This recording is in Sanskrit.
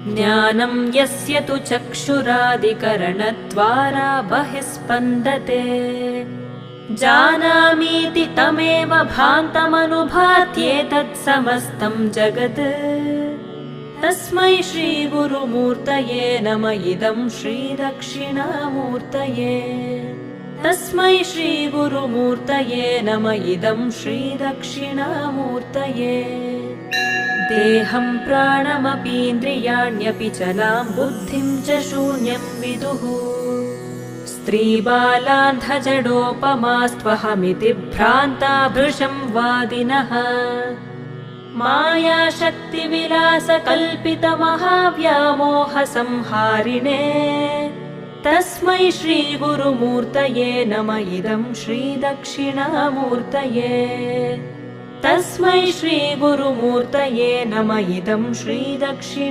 ज्ञानं यस्य तु चक्षुरादिकरणद्वारा बहिस्पन्दते जानामीति तमेव भान्तमनुभात्येतत् समस्तं जगत् तस्मै श्रीगुरुमूर्तये नम इदं श्रीदक्षिणामूर्तये तस्मै श्रीगुरुमूर्तये नम इदं श्रीदक्षिणामूर्तये देहं प्राणमपीन्द्रियाण्यपि चलां बुद्धिं च शून्यं विदुः स्त्रीबालान्धजडोपमास्त्वहमिति भ्रान्ता भृशं वादिनः मायाशक्तिविलासकल्पितमहाव्यामोहसंहारिणे तस्मै श्रीगुरुमूर्तये नम इदं श्रीदक्षिणामूर्तये तस्मै श्रीगुरुमूर्तये नम इदं श्रीदक्षिण